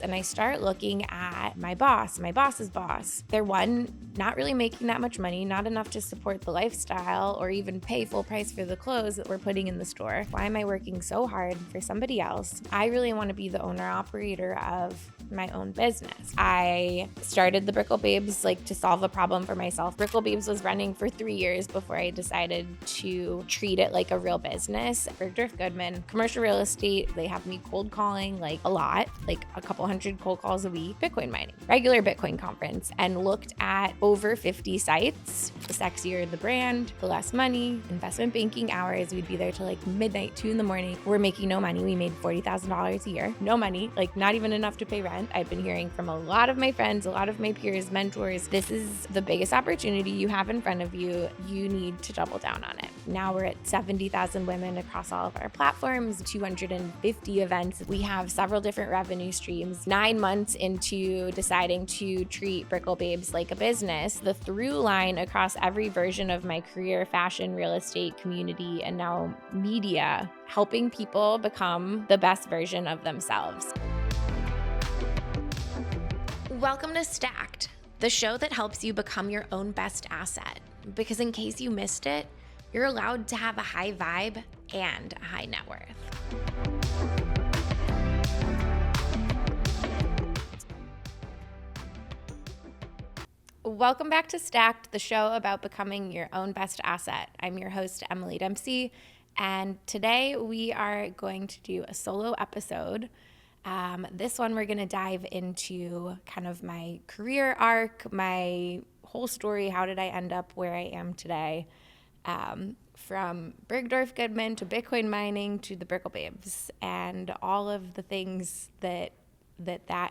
And I start looking at my boss's boss. They're not really making that much money, not enough to support the lifestyle or even pay full price for the clothes that we're putting in the store. Why am I working so hard for somebody else? I really want to be the owner operator of my own business. I started the Brickell Babes to solve a problem for myself. Brickell Babes was running for 3 years before I decided to treat it like a real business. Bergdorf Goodman, commercial real estate, they have me cold calling a lot, a couple hundred cold calls a week. Bitcoin mining, regular Bitcoin conference, and looked at over 50 sites. The sexier the brand, the less money. Investment banking hours, we'd be there till midnight, 2 a.m. We're making no money. We made $40,000 a year. No money, not even enough to pay rent. I've been hearing from a lot of my friends, a lot of my peers, mentors, this is the biggest opportunity you have in front of you. You need to double down on it. Now we're at 70,000 women across all of our platforms, 250 events. We have several different revenue streams. 9 months into deciding to treat Brickell Babes like a business, the through line across every version of my career, fashion, real estate, community, and now media, helping people become the best version of themselves. Welcome to Stacked, the show that helps you become your own best asset. Because in case you missed it, you're allowed to have a high vibe and a high net worth. Welcome back to Stacked, the show about becoming your own best asset. I'm your host, Emily Dempsey, and today we are going to do a solo episode. This one we're going to dive into kind of my career arc, my whole story. How did I end up where I am today? From Bergdorf Goodman to Bitcoin mining to the Brickell Babes and all of the things that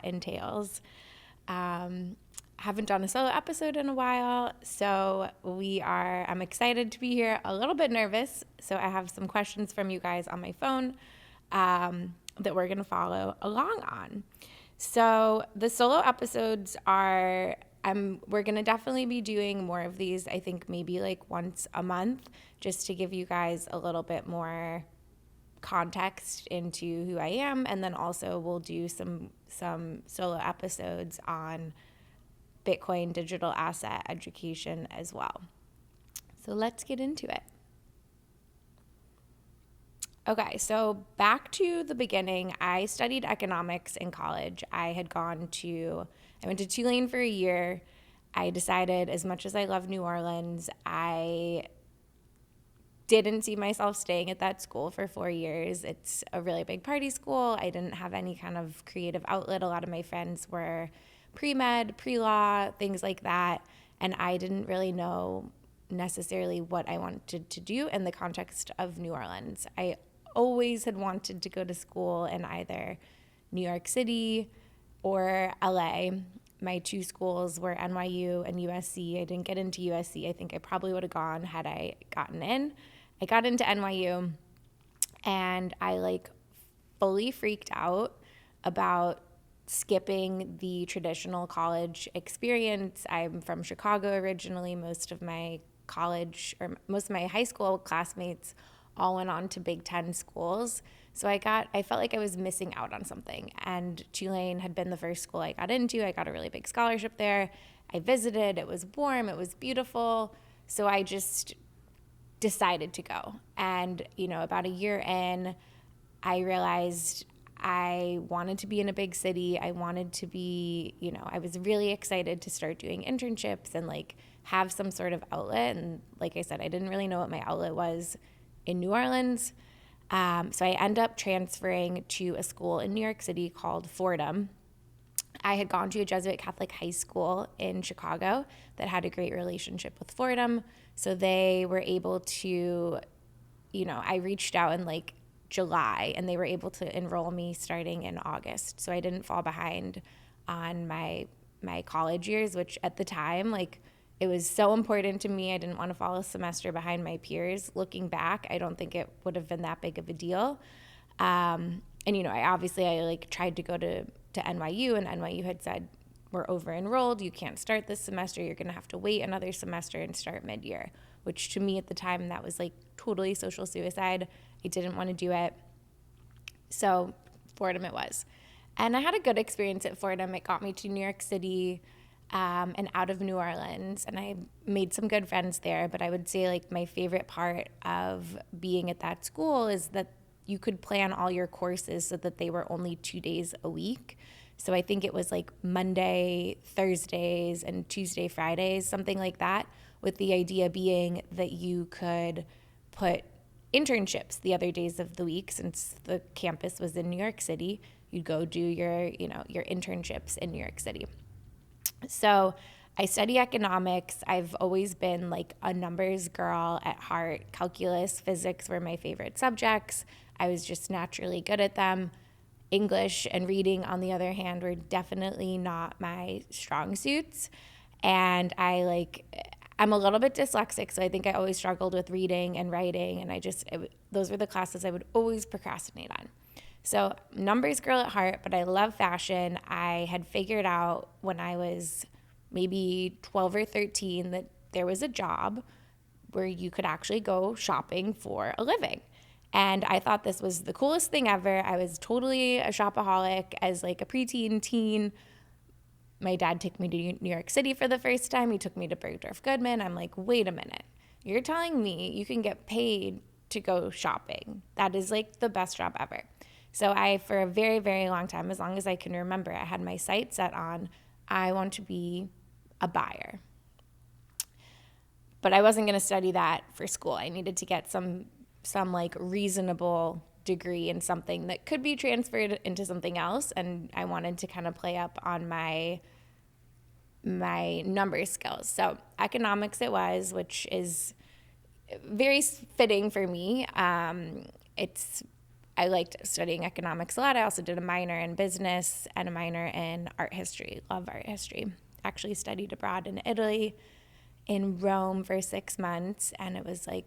entails. Haven't done a solo episode in a while, so I'm excited to be here, a little bit nervous. So I have some questions from you guys on my phone that we're going to follow along on. So the solo episodes we're going to definitely be doing more of these. I think maybe once a month, just to give you guys a little bit more context into who I am. And then also we'll do some solo episodes on Bitcoin digital asset education as well. So let's get into it. Okay, so back to the beginning. I studied economics in college. I went to Tulane for a year. I decided, as much as I love New Orleans, I didn't see myself staying at that school for 4 years. It's a really big party school. I didn't have any kind of creative outlet. A lot of my friends were pre-med, pre-law, things like that. And I didn't really know necessarily what I wanted to do in the context of New Orleans. I always had wanted to go to school in either New York City or LA. My two schools were NYU and USC. I didn't get into USC. I think I probably would have gone had I gotten in. I got into NYU and I fully freaked out about skipping the traditional college experience. I'm from Chicago originally. Most of my high school classmates all went on to Big Ten schools. So I felt like I was missing out on something. And Tulane had been the first school I got into. I got a really big scholarship there. I visited. It was warm. It was beautiful. So I just decided to go. And, about a year in, I realized I wanted to be in a big city. I wanted to be, I was really excited to start doing internships and have some sort of outlet. And like I said, I didn't really know what my outlet was in New Orleans. So I ended up transferring to a school in New York City called Fordham. I had gone to a Jesuit Catholic high school in Chicago that had a great relationship with Fordham. So they were able to, I reached out in July and they were able to enroll me starting in August. So I didn't fall behind on my college years, which at the time, it was so important to me. I didn't want to fall a semester behind my peers. Looking back, I don't think it would have been that big of a deal. And, I tried to go to NYU, and NYU had said, we're over enrolled. You can't start this semester. You're going to have to wait another semester and start mid-year, which to me at the time, that was totally social suicide. I didn't want to do it. So Fordham it was. And I had a good experience at Fordham. It got me to New York City and out of New Orleans, and I made some good friends there. But I would say like my favorite part of being at that school is that you could plan all your courses so that they were only 2 days a week. So I think it was like Monday, Thursdays, and Tuesday, Fridays, something like that, with the idea being that you could put internships the other days of the week. Since the campus was in New York City, you'd go do your internships in New York City. So I study economics. I've always been like a numbers girl at heart. Calculus, physics were my favorite subjects. I was just naturally good at them. English and reading, on the other hand, were definitely not my strong suits. And I'm a little bit dyslexic, so I think I always struggled with reading and writing, and those were the classes I would always procrastinate on. So numbers girl at heart, but I love fashion. I had figured out when I was maybe 12 or 13 that there was a job where you could actually go shopping for a living. And I thought this was the coolest thing ever. I was totally a shopaholic as like a preteen, teen. My dad took me to New York City for the first time. He took me to Bergdorf Goodman. I'm like, wait a minute. You're telling me you can get paid to go shopping? That is like the best job ever. So for a very, very long time, as long as I can remember, I had my sights set on, I want to be a buyer. But I wasn't going to study that for school. I needed to get some like reasonable degree in something that could be transferred into something else, and I wanted to kind of play up on my number skills. So economics it was, which is very fitting for me. I liked studying economics a lot. I also did a minor in business and a minor in art history. Love art history. Actually studied abroad in Italy, in Rome for 6 months, and it was like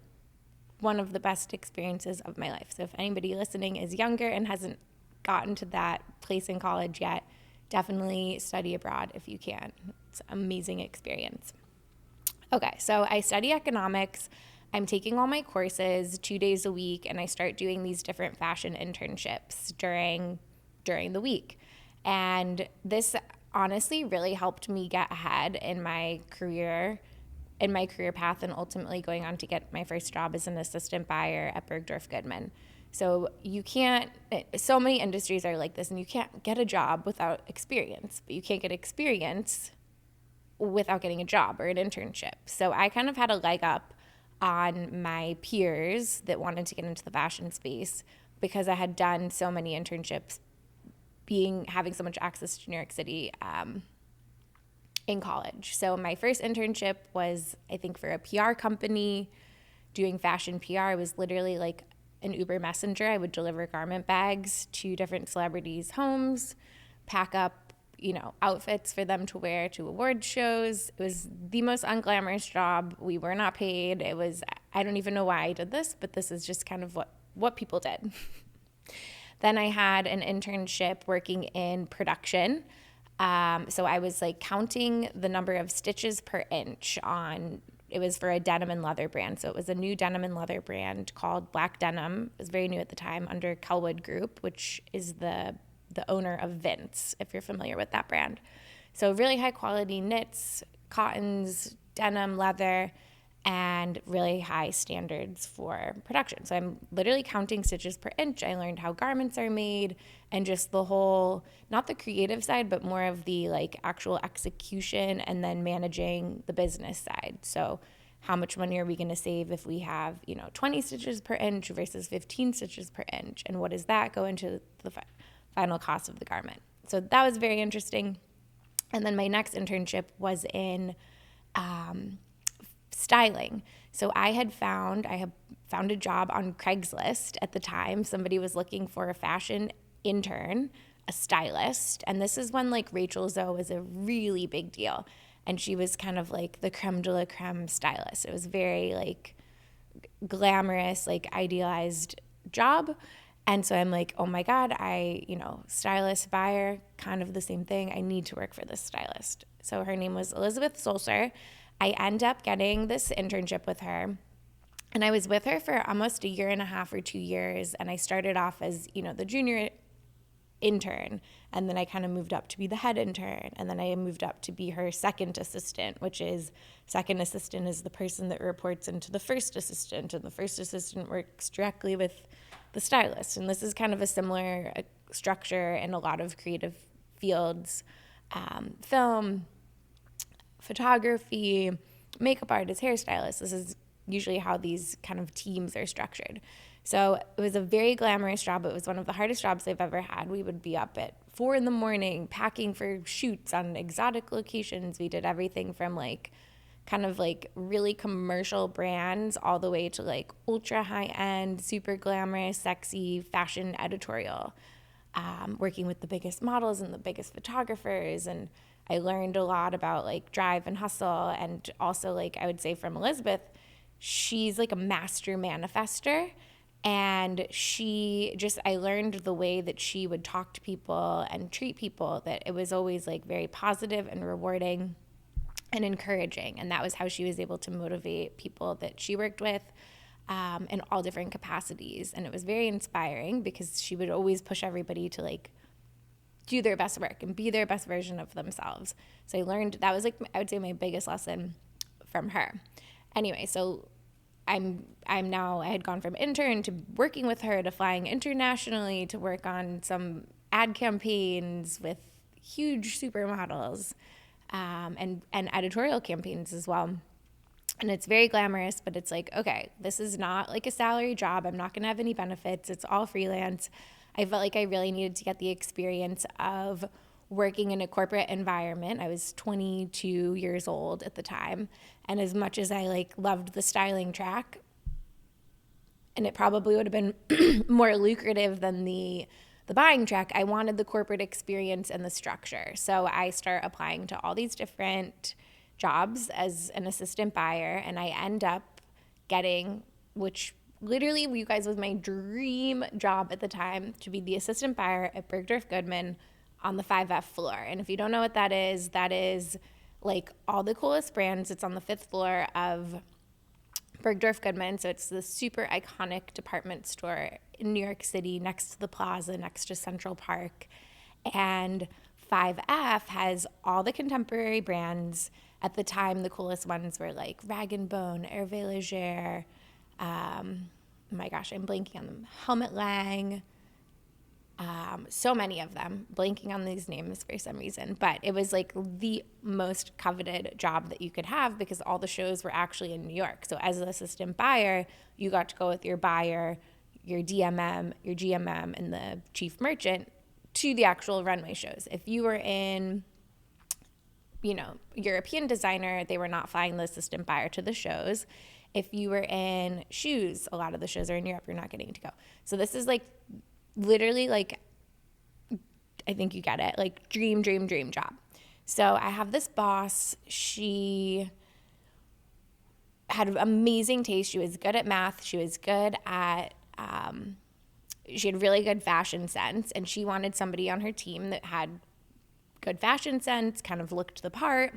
one of the best experiences of my life. So if anybody listening is younger and hasn't gotten to that place in college yet, definitely study abroad if you can. It's an amazing experience. Okay, so I study economics. I'm taking all my courses 2 days a week, and I start doing these different fashion internships during the week. And this honestly really helped me get ahead in my career path, and ultimately going on to get my first job as an assistant buyer at Bergdorf Goodman. So so many industries are like this, and you can't get a job without experience, but you can't get experience without getting a job or an internship. So I kind of had a leg up on my peers that wanted to get into the fashion space because I had done so many internships, having so much access to New York City in college. So my first internship was, I think, for a PR company doing fashion PR. I was literally like an Uber messenger. I would deliver garment bags to different celebrities' homes, pack up, outfits for them to wear to award shows. It was the most unglamorous job. We were not paid. I don't even know why I did this, but this is just kind of what people did. Then I had an internship working in production. So I was like counting the number of stitches per inch it was for a denim and leather brand. So it was a new denim and leather brand called Black Denim. It was very new at the time, under Kellwood Group, which is the owner of Vince, if you're familiar with that brand. So really high quality knits, cottons, denim, leather, and really high standards for production. So I'm literally counting stitches per inch. I learned how garments are made, and just the whole, not the creative side, but more of the like actual execution, and then managing the business side. So how much money are we going to save if we have 20 stitches per inch versus 15 stitches per inch, and what does that go into the final cost of the garment? So that was very interesting. And then my next internship was in styling. So I had found a job on Craigslist at the time. Somebody was looking for a fashion intern, a stylist. And this is when like Rachel Zoe was a really big deal. And she was kind of like the creme de la creme stylist. It was very like glamorous, like idealized job. And so I'm like, oh my God, stylist, buyer, kind of the same thing. I need to work for this stylist. So her name was Elizabeth Sulcer. I end up getting this internship with her. And I was with her for almost a year and a half or 2 years. And I started off as, the junior intern. And then I kind of moved up to be the head intern. And then I moved up to be her second assistant, which is second assistant is the person that reports into the first assistant. And the first assistant works directly with the stylist. And this is kind of a similar structure in a lot of creative fields, film, photography, makeup artists, hairstylists. This is usually how these kind of teams are structured. So it was a very glamorous job. It was one of the hardest jobs I've ever had. We would be up at 4 a.m. packing for shoots on exotic locations. We did everything from like kind of like really commercial brands all the way to like ultra high end, super glamorous, sexy fashion editorial, working with the biggest models and the biggest photographers. And I learned a lot about like drive and hustle. And also, like, I would say from Elizabeth, she's like a master manifester. And I learned the way that she would talk to people and treat people, that it was always like very positive and rewarding and encouraging. And that was how she was able to motivate people that she worked with in all different capacities. And it was very inspiring because she would always push everybody to like do their best work and be their best version of themselves. So I learned, that was like, I would say my biggest lesson from her. Anyway, so I had gone from intern to working with her to flying internationally to work on some ad campaigns with huge supermodels, and editorial campaigns as well. And it's very glamorous, but it's like, okay, this is not like a salary job. I'm not going to have any benefits. It's all freelance. I felt like I really needed to get the experience of working in a corporate environment. I was 22 years old at the time. And as much as I like loved the styling track, and it probably would have been more lucrative than the buying track, I wanted the corporate experience and the structure. So I start applying to all these different jobs as an assistant buyer, and I end up getting, which literally, you guys, was my dream job at the time, to be the assistant buyer at Bergdorf Goodman on the 5F floor. And if you don't know what that is like all the coolest brands. It's on the 5th floor of Bergdorf Goodman. So it's the super iconic department store in New York City, next to the plaza, next to Central Park. And 5F has all the contemporary brands. At the time, the coolest ones were like Rag & Bone, Hervé Leger, oh my gosh, I'm blanking on them, Helmut Lang, so many of them, blanking on these names for some reason. But it was like the most coveted job that you could have because all the shows were actually in New York. So as an assistant buyer, you got to go with your buyer, your DMM, your GMM, and the chief merchant to the actual runway shows. If you were in, European designer, they were not flying the assistant buyer to the shows. If you were in shoes, a lot of the shows are in Europe, you're not getting to go. So this is like literally like, I think you get it, like dream job. So I have this boss. She had amazing taste. She was good at math. She was good at, she had really good fashion sense, and she wanted somebody on her team that had good fashion sense, kind of looked the part,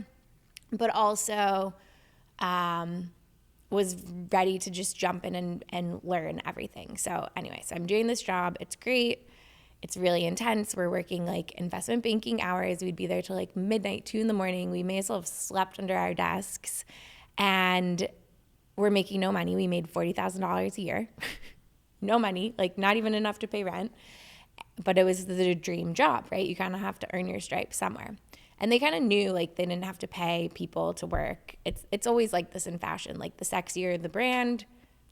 but also was ready to just jump in and learn everything. So anyway, so I'm doing this job. It's great. It's really intense. We're working like investment banking hours. We'd be there till like midnight, 2 a.m. We may as well have slept under our desks, and we're making no money. We made $40,000 a year. No money, like not even enough to pay rent. But it was the dream job, right? You kind of have to earn your stripes somewhere. And they kind of knew like they didn't have to pay people to work. It's always like this in fashion. Like the sexier the brand,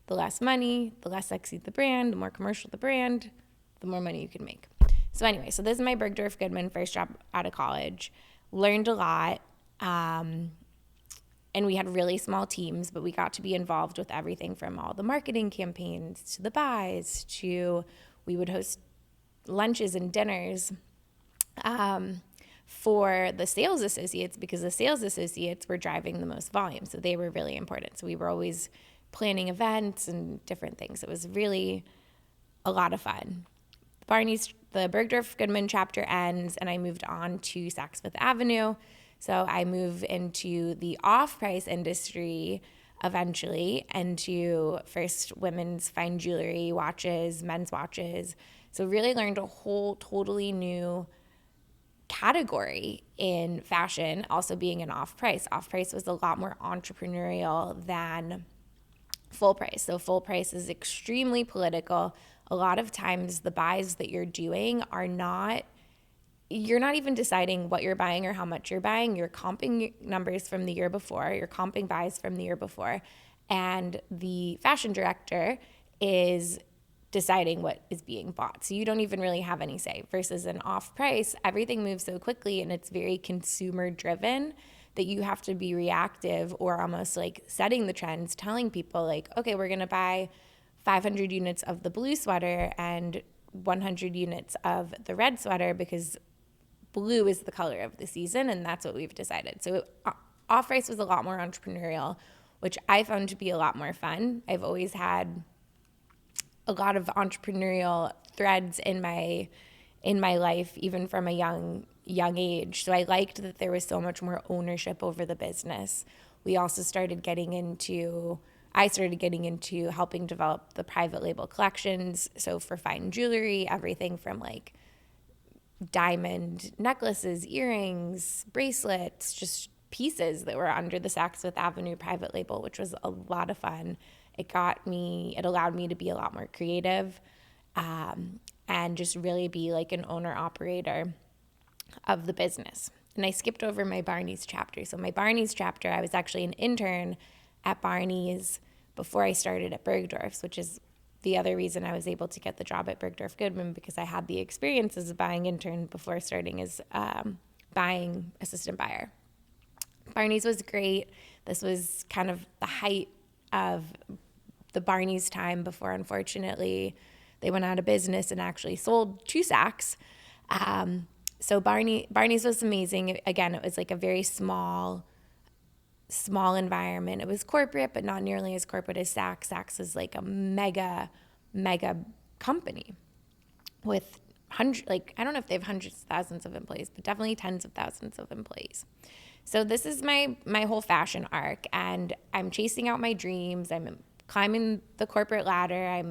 the less money, the less sexy the brand, the more commercial the brand, the more money you can make. So anyway, so this is my Bergdorf Goodman first job out of college. Learned a lot. And we had really small teams, but we got to be involved with everything from all the marketing campaigns to the buys to we would host lunches and dinners for the sales associates, because the sales associates were driving the most volume. So they were really important. So we were always planning events and different things. It was really a lot of fun. The Bergdorf Goodman chapter ends, and I moved on to Saks Fifth Avenue. So I moved into the off-price industry eventually, into first women's fine jewelry, watches, men's watches. So really learned a whole totally new category in fashion, also being an off-price. Off-price was a lot more entrepreneurial than full price. So full price is extremely political. A lot of times the buys that you're doing are not, you're not even deciding what you're buying or how much you're buying. You're comping numbers from the year before, you're comping buys from the year before, and the fashion director is deciding what is being bought. So you don't even really have any say. Versus an off price, everything moves so quickly and it's very consumer driven that you have to be reactive or almost like setting the trends, telling people like, okay, we're going to buy 500 units of the blue sweater and 100 units of the red sweater because blue is the color of the season and that's what we've decided. So off price was a lot more entrepreneurial, which I found to be a lot more fun. I've always had a lot of entrepreneurial threads in my life, even from a young age. So I liked that there was so much more ownership over the business. I started getting into helping develop the private label collections. So for fine jewelry, everything from like diamond necklaces, earrings, bracelets, just pieces that were under the Saks Fifth Avenue private label, which was a lot of fun. It allowed me to be a lot more creative and just really be like an owner operator of the business. And I skipped over my Barney's chapter. So my Barney's chapter, I was actually an intern at Barney's before I started at Bergdorf's, which is the other reason I was able to get the job at Bergdorf Goodman, because I had the experience as a buying intern before starting as buying assistant buyer. Barney's was great. This was kind of the height of the Barney's time before, unfortunately, they went out of business and actually sold to Saks. So Barney's was amazing. Again, it was like a very small environment. It was corporate, but not nearly as corporate as Saks. Saks is like a mega company with I don't know if they have hundreds of thousands of employees, but definitely tens of thousands of employees. So this is my whole fashion arc, and I'm chasing out my dreams. I'm climbing the corporate ladder.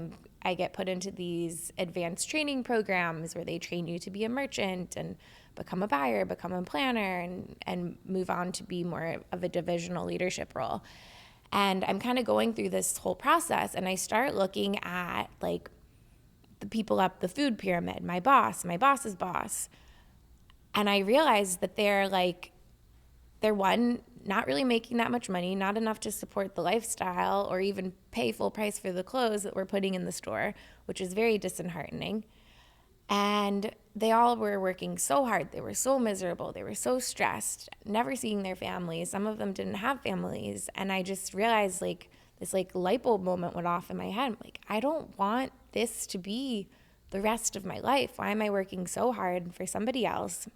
I get put into these advanced training programs where they train you to be a merchant and become a buyer, become a planner, and move on to be more of a divisional leadership role. And I'm kind of going through this whole process, and I start looking at like the people up the food pyramid, my boss's boss. And I realize that they're not really making that much money, not enough to support the lifestyle or even pay full price for the clothes that we're putting in the store, which is very disheartening. And they all were working so hard. They were so miserable. They were so stressed, never seeing their families. Some of them didn't have families. And I just realized this light bulb moment went off in my head. I'm like, I don't want this to be the rest of my life. Why am I working so hard for somebody else?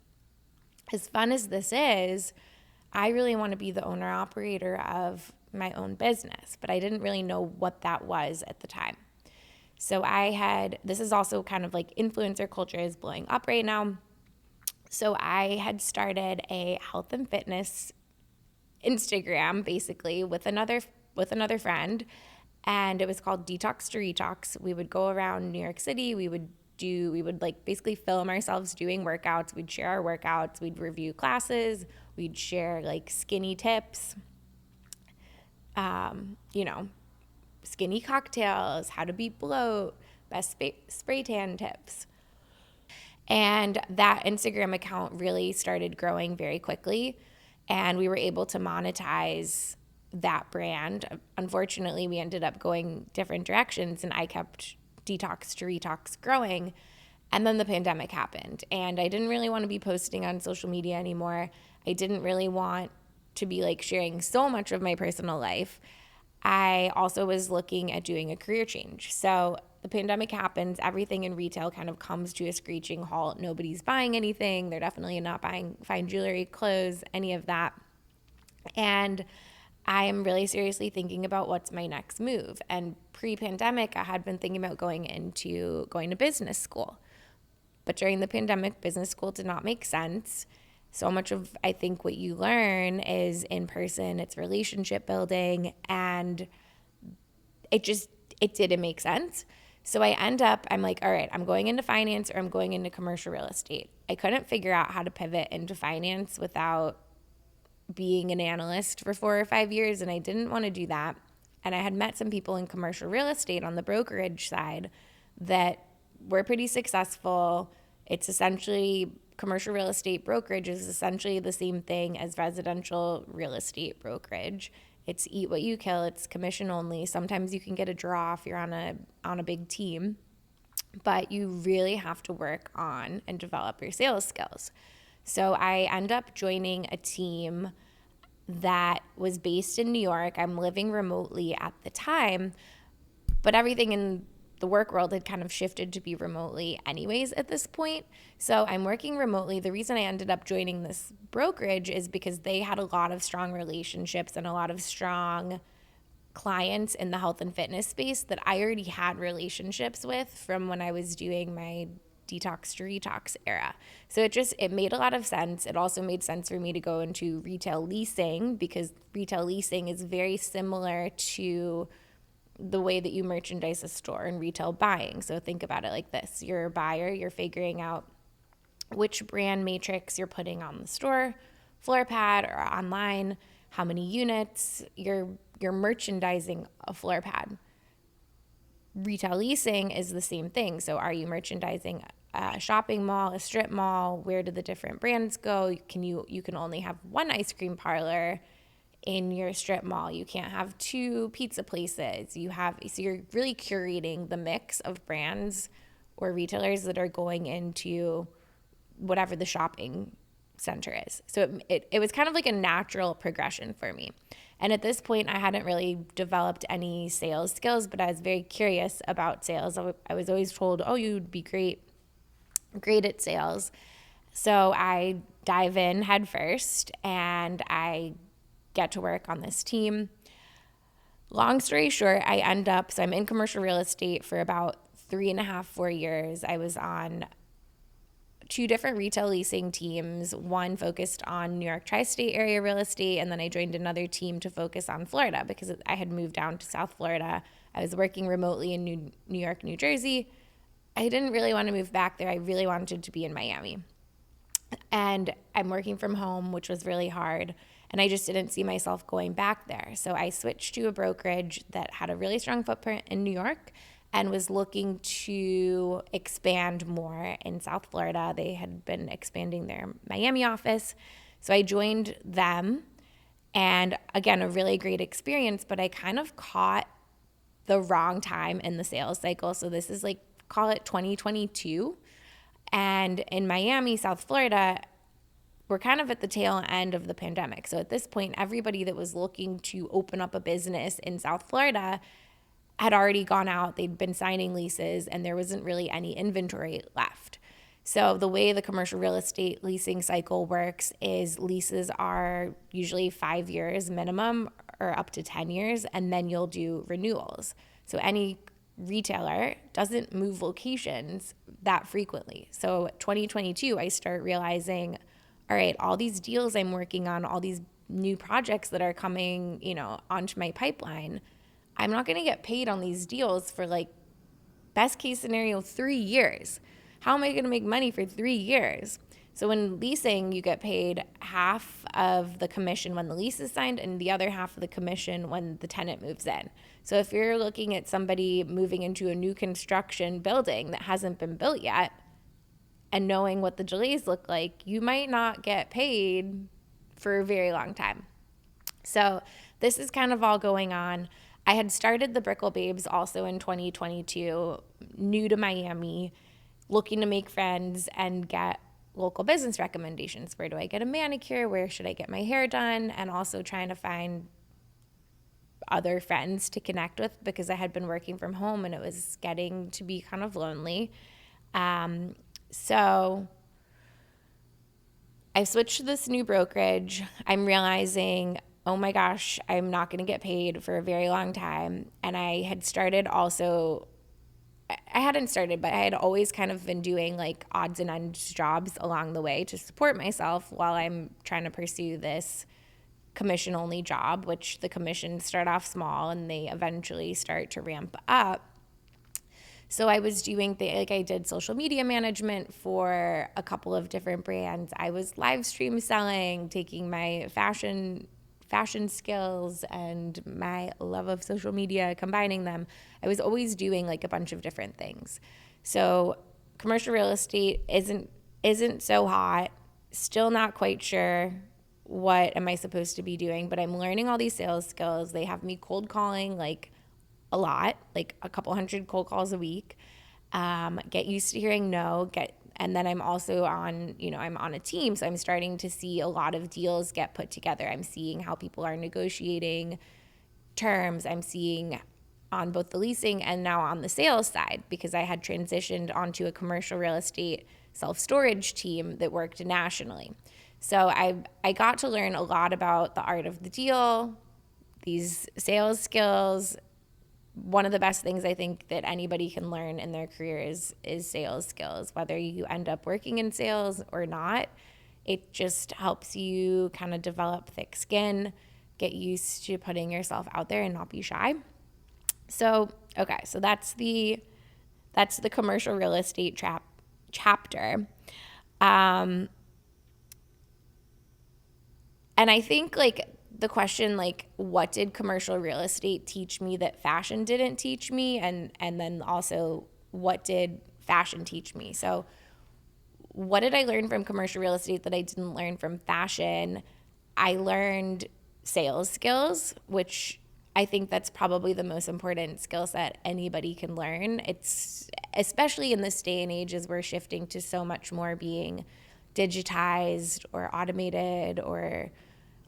As fun as this is, I really want to be the owner operator of my own business, but I didn't really know what that was at the time. So this is also kind of like influencer culture is blowing up right now. So I had started a health and fitness Instagram basically with another friend, and it was called Detox to Retox. We would go around New York City. We would basically film ourselves doing workouts. We'd share our workouts. We'd review classes. We'd share like skinny tips, skinny cocktails, how to beat bloat, best spray tan tips. And that Instagram account really started growing very quickly, and we were able to monetize that brand. Unfortunately, we ended up going different directions, and I kept Detox to Retox growing. And then the pandemic happened, and I didn't really want to be posting on social media anymore. I didn't really want to be like sharing so much of my personal life. I also was looking at doing a career change. So the pandemic happens, everything in retail kind of comes to a screeching halt. Nobody's buying anything. They're definitely not buying fine jewelry, clothes, any of that. And I am really seriously thinking about what's my next move. And pre-pandemic, I had been thinking about going to business school. But during the pandemic, business school did not make sense. So much of, I think, what you learn is in person, it's relationship building, and it didn't make sense. So I'm like, all right, I'm going into finance or I'm going into commercial real estate. I couldn't figure out how to pivot into finance without being an analyst for 4 or 5 years, and I didn't want to do that. And I had met some people in commercial real estate on the brokerage side that were pretty successful. It's essentially, commercial real estate brokerage is essentially the same thing as residential real estate brokerage. It's eat what you kill. It's commission only. Sometimes you can get a draw if you're on a big team, but you really have to work on and develop your sales skills. So I end up joining a team that was based in New York. I'm living remotely at the time, but everything in the work world had kind of shifted to be remotely anyways at this point. So I'm working remotely. The reason I ended up joining this brokerage is because they had a lot of strong relationships and a lot of strong clients in the health and fitness space that I already had relationships with from when I was doing my detox to retox era. So it made a lot of sense. It also made sense for me to go into retail leasing because retail leasing is very similar to the way that you merchandise a store and retail buying. So think about it like this. You're a buyer, you're figuring out which brand matrix you're putting on the store floor pad or online, how many units, you're merchandising a floor pad. Retail leasing is the same thing. So are you merchandising a shopping mall, a strip mall? Where do the different brands go? You can only have one ice cream parlor in your strip mall. You can't have two pizza places. So you're really curating the mix of brands or retailers that are going into whatever the shopping center is. So it was kind of like a natural progression for me. And at this point, I hadn't really developed any sales skills, but I was very curious about sales. I was always told, oh, you'd be great at sales. So I dive in head first and I get to work on this team. Long story short, I'm in commercial real estate for about 3.5, 4 years. I was on 2 different retail leasing teams, one focused on New York tri-state area real estate, and then I joined another team to focus on Florida because I had moved down to South Florida. I was working remotely in New York, New Jersey. I didn't really want to move back there. I really wanted to be in Miami. And I'm working from home, which was really hard, and I just didn't see myself going back there. So I switched to a brokerage that had a really strong footprint in New York and was looking to expand more in South Florida. They had been expanding their Miami office. So I joined them, and again, a really great experience, but I kind of caught the wrong time in the sales cycle. So this is like, call it 2022. And in Miami, South Florida, we're kind of at the tail end of the pandemic. So at this point, everybody that was looking to open up a business in South Florida had already gone out, they'd been signing leases, and there wasn't really any inventory left. So the way the commercial real estate leasing cycle works is leases are usually 5 years minimum or up to 10 years, and then you'll do renewals. So any retailer doesn't move locations that frequently. So 2022, I start realizing, all right, all these deals I'm working on, all these new projects that are coming, onto my pipeline, I'm not going to get paid on these deals for like best case scenario 3 years. How am I going to make money for 3 years? So when leasing, you get paid half of the commission when the lease is signed and the other half of the commission when the tenant moves in. So if you're looking at somebody moving into a new construction building that hasn't been built yet and knowing what the delays look like, you might not get paid for a very long time. So this is kind of all going on. I had started the Brickell Babes also in 2022, new to Miami, looking to make friends and get local business recommendations. Where do I get a manicure? Where should I get my hair done? And also trying to find other friends to connect with because I had been working from home and it was getting to be kind of lonely. So I switched to this new brokerage. I'm realizing, oh my gosh, I'm not going to get paid for a very long time. And I hadn't started, but I had always kind of been doing like odds and ends jobs along the way to support myself while I'm trying to pursue this commission only job, which the commissions start off small and they eventually start to ramp up. So I was doing like I did social media management for a couple of different brands. I was live stream selling, taking my fashion skills and my love of social media, combining them. I was always doing like a bunch of different things. So commercial real estate isn't so hot. Still not quite sure what am I supposed to be doing, but I'm learning all these sales skills. They have me cold calling like a lot, like a couple hundred cold calls a week. Get used to hearing no, and then I'm also on, I'm on a team, so I'm starting to see a lot of deals get put together. I'm seeing how people are negotiating terms. I'm seeing on both the leasing and now on the sales side, because I had transitioned onto a commercial real estate self-storage team that worked nationally. So I got to learn a lot about the art of the deal, these sales skills. One of the best things I think that anybody can learn in their career is sales skills, whether you end up working in sales or not. It just helps you kind of develop thick skin, get used to putting yourself out there and not be shy. So, okay, so that's the commercial real estate chapter. And I think like the question, like, what did commercial real estate teach me that fashion didn't teach me? And then also, what did fashion teach me? So what did I learn from commercial real estate that I didn't learn from fashion? I learned sales skills, which I think that's probably the most important skill set anybody can learn. It's especially in this day and age as we're shifting to so much more being digitized or automated or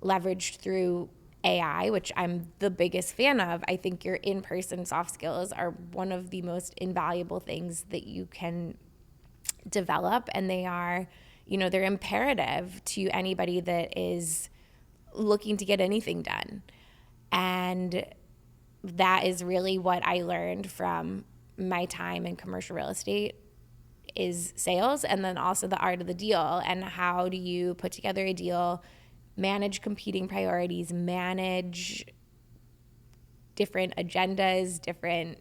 leveraged through AI, which I'm the biggest fan of. I think your in-person soft skills are one of the most invaluable things that you can develop, and they are, they're imperative to anybody that is looking to get anything done. And that is really what I learned from my time in commercial real estate is sales, and then also the art of the deal and how do you put together a deal, manage competing priorities, manage different agendas, different,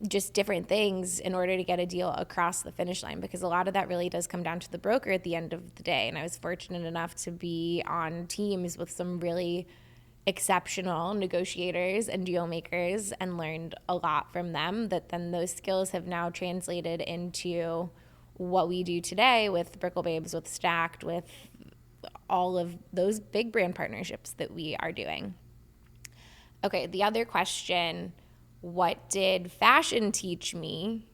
just different things in order to get a deal across the finish line, because a lot of that really does come down to the broker at the end of the day. And I was fortunate enough to be on teams with some really exceptional negotiators and deal makers and learned a lot from them, that then those skills have now translated into what we do today with Brickell Babes, with Stacked, with all of those big brand partnerships that we are doing. Okay, the other question, what did fashion teach me?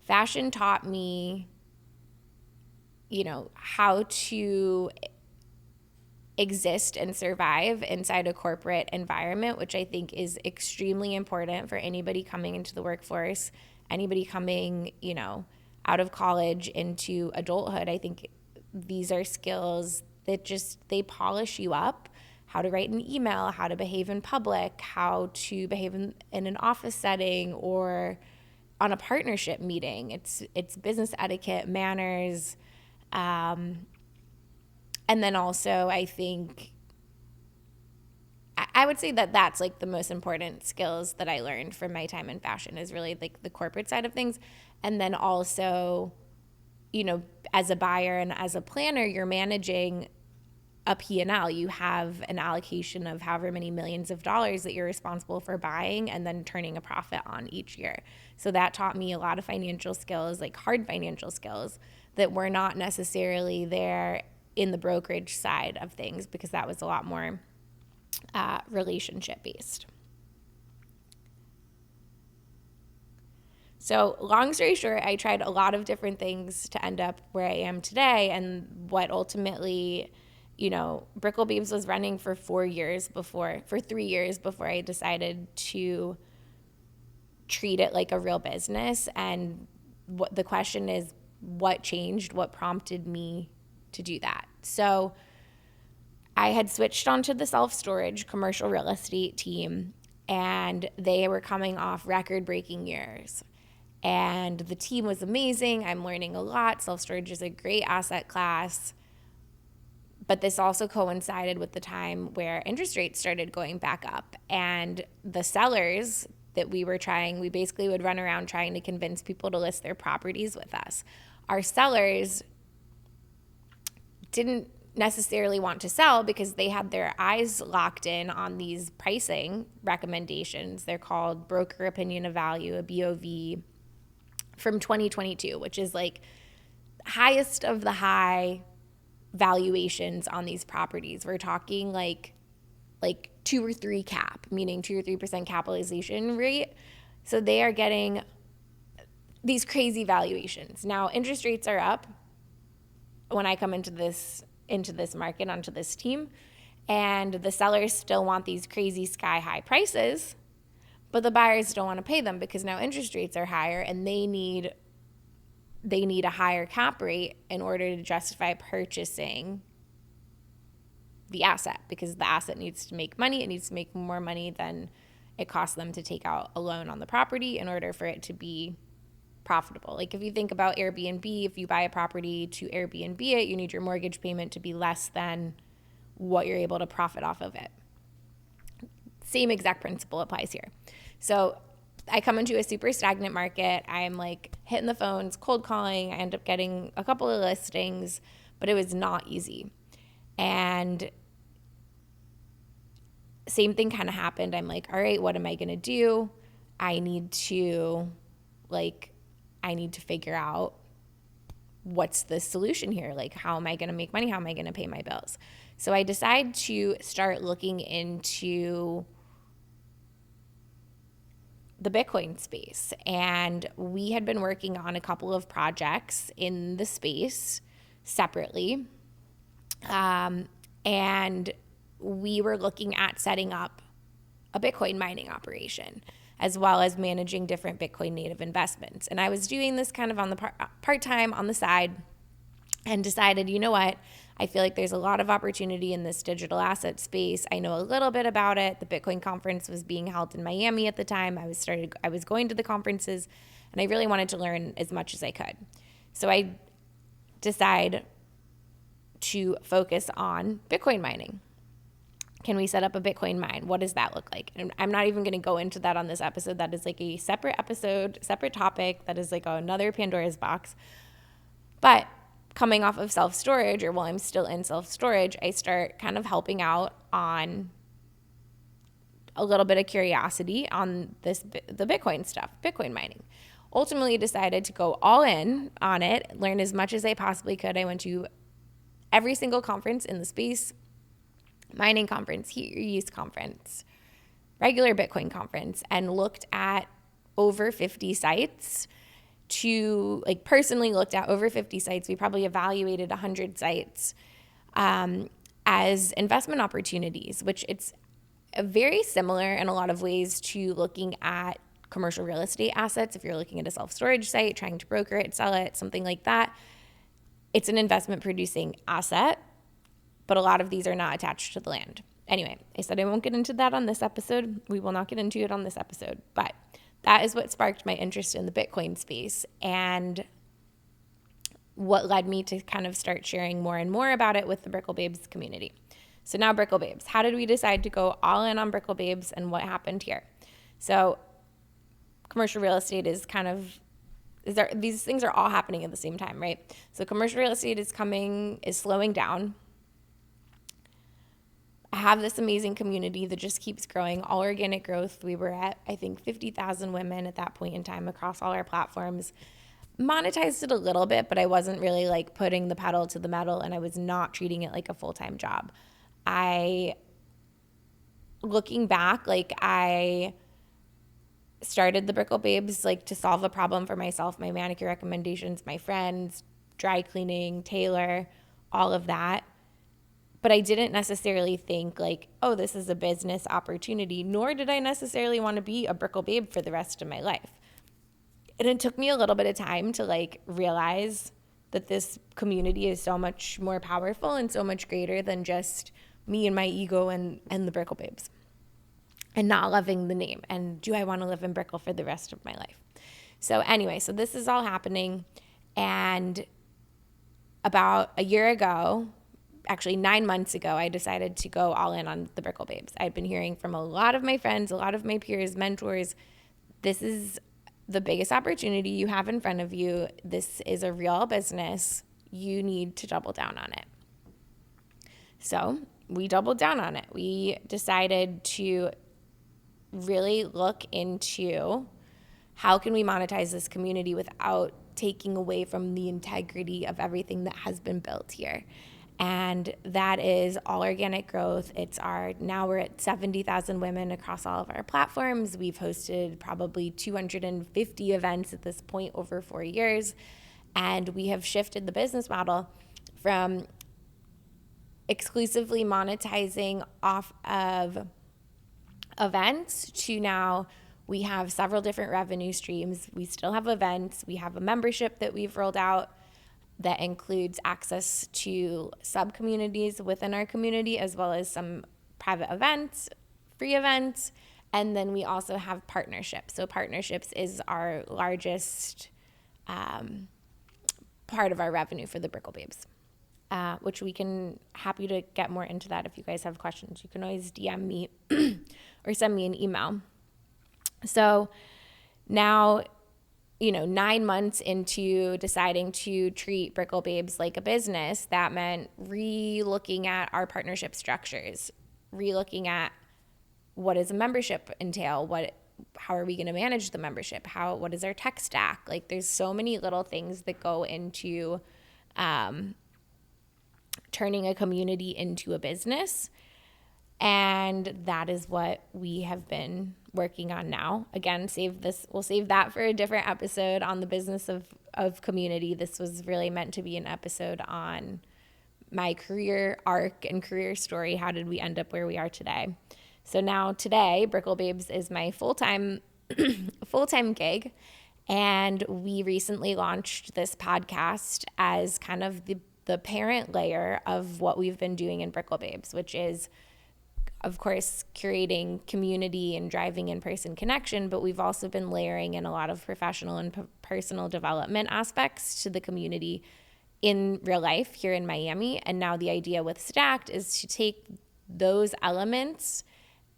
Fashion taught me, how to exist and survive inside a corporate environment, which I think is extremely important for anybody coming into the workforce, anybody coming, out of college into adulthood. I think these are skills that they polish you up. How to write an email, how to behave in public, how to behave in an office setting or on a partnership meeting. It's business etiquette, manners, and then also I think I would say that that's like the most important skills that I learned from my time in fashion is really like the corporate side of things. And then also, as a buyer and as a planner, you're managing a P&L. You have an allocation of however many millions of dollars that you're responsible for buying and then turning a profit on each year. So that taught me a lot of financial skills, like hard financial skills that were not necessarily there in the brokerage side of things, because that was a lot more relationship based. So long story short, I tried a lot of different things to end up where I am today. And what ultimately, Brickell Babes was running for 3 years before I decided to treat it like a real business. And the question is, what changed? What prompted me to do that? So I had switched onto the self-storage commercial real estate team, and they were coming off record-breaking years. And the team was amazing. I'm learning a lot. Self-storage is a great asset class. But this also coincided with the time where interest rates started going back up. And the sellers, that we basically would run around trying to convince people to list their properties with us. Our sellers didn't necessarily want to sell because they had their eyes locked in on these pricing recommendations. They're called Broker Opinion of Value, a BOV, from 2022, which is like highest of the high valuations on these properties. We're talking like 2 or 3 cap, meaning 2 or 3% capitalization rate. So they are getting these crazy valuations. Now, interest rates are up when I come into this market, onto this team, and the sellers still want these crazy sky high prices, but the buyers don't want to pay them because now interest rates are higher and they need a higher cap rate in order to justify purchasing the asset, because the asset needs to make money. It needs to make more money than it costs them to take out a loan on the property in order for it to be profitable. Like if you think about Airbnb, if you buy a property to Airbnb it, you need your mortgage payment to be less than what you're able to profit off of it. Same exact principle applies here. So I come into a super stagnant market. I'm like hitting the phones, cold calling. I end up getting a couple of listings, but it was not easy. And same thing kind of happened. I'm like, all right, what am I going to do? I need to figure out what's the solution here. Like, how am I going to make money? How am I going to pay my bills? So I decide to start looking into the Bitcoin space. And we had been working on a couple of projects in the space separately. And we were looking at setting up a Bitcoin mining operation, as well as managing different Bitcoin native investments. And I was doing this kind of on the part-time on the side, and decided, you know what? I feel like there's a lot of opportunity in this digital asset space. I know a little bit about it. The Bitcoin conference was being held in Miami at the time. I was going to the conferences, and I really wanted to learn as much as I could. So I decide to focus on Bitcoin mining. Can we set up a Bitcoin mine? What does that look like? And I'm not even going to go into that on this episode. That is like a separate episode, separate topic. That is like another Pandora's box. But coming off of self-storage, or while I'm still in self-storage, I start kind of helping out on a little bit of curiosity on the Bitcoin stuff, Bitcoin mining. Ultimately decided to go all in on it, learn as much as I possibly could. I went to every single conference in the space, mining conference, heat your use conference, regular Bitcoin conference, and looked at over 50 sites personally looked at over 50 sites. We probably evaluated 100 sites as investment opportunities, which it's very similar in a lot of ways to looking at commercial real estate assets. If you're looking at a self-storage site, trying to broker it, sell it, something like that, it's an investment producing asset, but a lot of these are not attached to the land. Anyway, I said I won't get into that on this episode. We will not get into it on this episode, but that is what sparked my interest in the Bitcoin space and what led me to kind of start sharing more and more about it with the Brickell Babes community. So now Brickell Babes, how did we decide to go all in on Brickell Babes, and what happened here? So commercial real estate is these things are all happening at the same time, right? So commercial real estate is slowing down. I have this amazing community that just keeps growing, all organic growth. We were at, I think, 50,000 women at that point in time across all our platforms. Monetized it a little bit, but I wasn't really like putting the pedal to the metal, and I was not treating it like a full-time job. Looking back, I started the Brickell Babes to solve a problem for myself, my manicure recommendations, my friends, dry cleaning, tailor, all of that. But I didn't necessarily think oh, this is a business opportunity, nor did I necessarily want to be a Brickell Babe for the rest of my life. And it took me a little bit of time to realize that this community is so much more powerful and so much greater than just me and my ego and the Brickell Babes, and not loving the name. And do I want to live in Brickell for the rest of my life? So anyway, so this is all happening. And about a year ago, actually 9 months ago, I decided to go all in on the Brickell Babes. I'd been hearing from a lot of my friends, a lot of my peers, mentors, this is the biggest opportunity you have in front of you. This is a real business. You need to double down on it. So we doubled down on it. We decided to really look into how can we monetize this community without taking away from the integrity of everything that has been built here. And that is all organic growth. Now we're at 70,000 women across all of our platforms. We've hosted probably 250 events at this point over 4 years. And we have shifted the business model from exclusively monetizing off of events to now we have several different revenue streams. We still have events. We have a membership that we've rolled out that includes access to sub-communities within our community, as well as some private events, free events, and then we also have partnerships. So partnerships is our largest part of our revenue for the Brickell Babes, which happy to get more into that. If you guys have questions, you can always DM me or send me an email. So now, 9 months into deciding to treat Brickell Babes like a business, that meant re-looking at our partnership structures, re-looking at what does a membership entail, how are we going to manage the membership, what is our tech stack? Like, there's so many little things that go into turning a community into a business. And that is what we have been working on now. Again, we'll save that for a different episode on the business of community. This was really meant to be an episode on my career arc and career story. How did we end up where we are today? So now today, Brickell Babes is my full-time gig. And we recently launched this podcast as kind of the parent layer of what we've been doing in Brickell Babes, which is, of course, curating community and driving in-person connection, but we've also been layering in a lot of professional and personal development aspects to the community in real life here in Miami. And now the idea with Stacked is to take those elements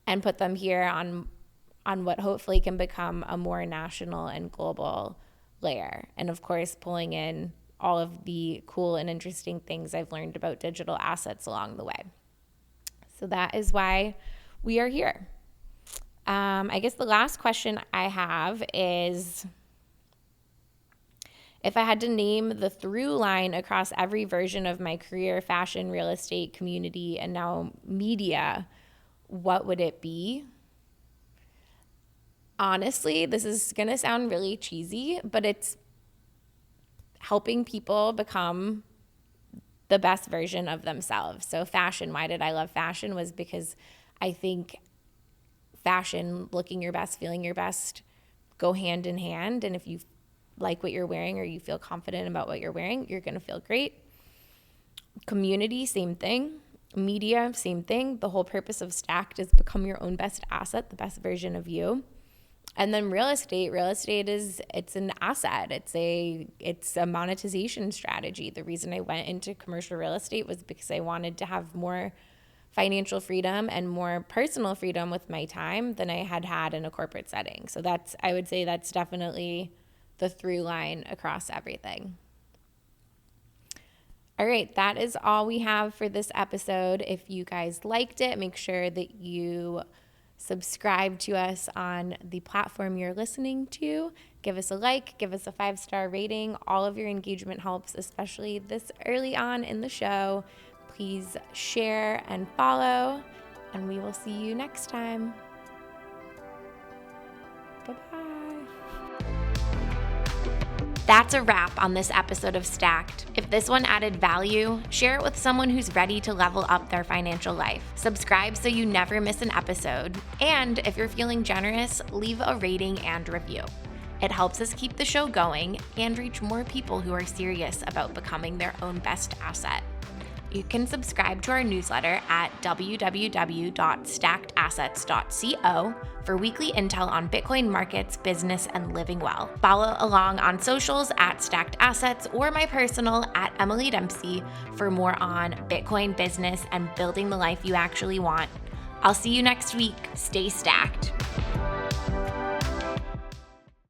and put them here on what hopefully can become a more national and global layer. And of course, pulling in all of the cool and interesting things I've learned about digital assets along the way. So that is why we are here. I guess the last question I have is, if I had to name the through line across every version of my career, fashion, real estate, community, and now media, what would it be? Honestly, this is going to sound really cheesy, but it's helping people become the best version of themselves. So fashion, why did I love fashion? Was because I think fashion, looking your best, feeling your best, go hand in hand. And if you like what you're wearing or you feel confident about what you're wearing, you're going to feel great. Community, same thing. Media, same thing. The whole purpose of Stacked is become your own best asset, the best version of you. And then real estate it's an asset. It's a monetization strategy. The reason I went into commercial real estate was because I wanted to have more financial freedom and more personal freedom with my time than I had in a corporate setting. So I would say that's definitely the through line across everything. All right, that is all we have for this episode. If you guys liked it, make sure that you subscribe to us on the platform you're listening to. Give us a like, give us a 5-star rating. All of your engagement helps, especially this early on in the show. Please share and follow, and we will see you next time. Bye-bye. That's a wrap on this episode of Stacked. If this one added value, share it with someone who's ready to level up their financial life. Subscribe so you never miss an episode. And if you're feeling generous, leave a rating and review. It helps us keep the show going and reach more people who are serious about becoming their own best asset. You can subscribe to our newsletter at www.stackedassets.co for weekly intel on Bitcoin markets, business, and living well. Follow along on socials at Stacked Assets or my personal at Emily Dempsey for more on Bitcoin business and building the life you actually want. I'll see you next week. Stay stacked.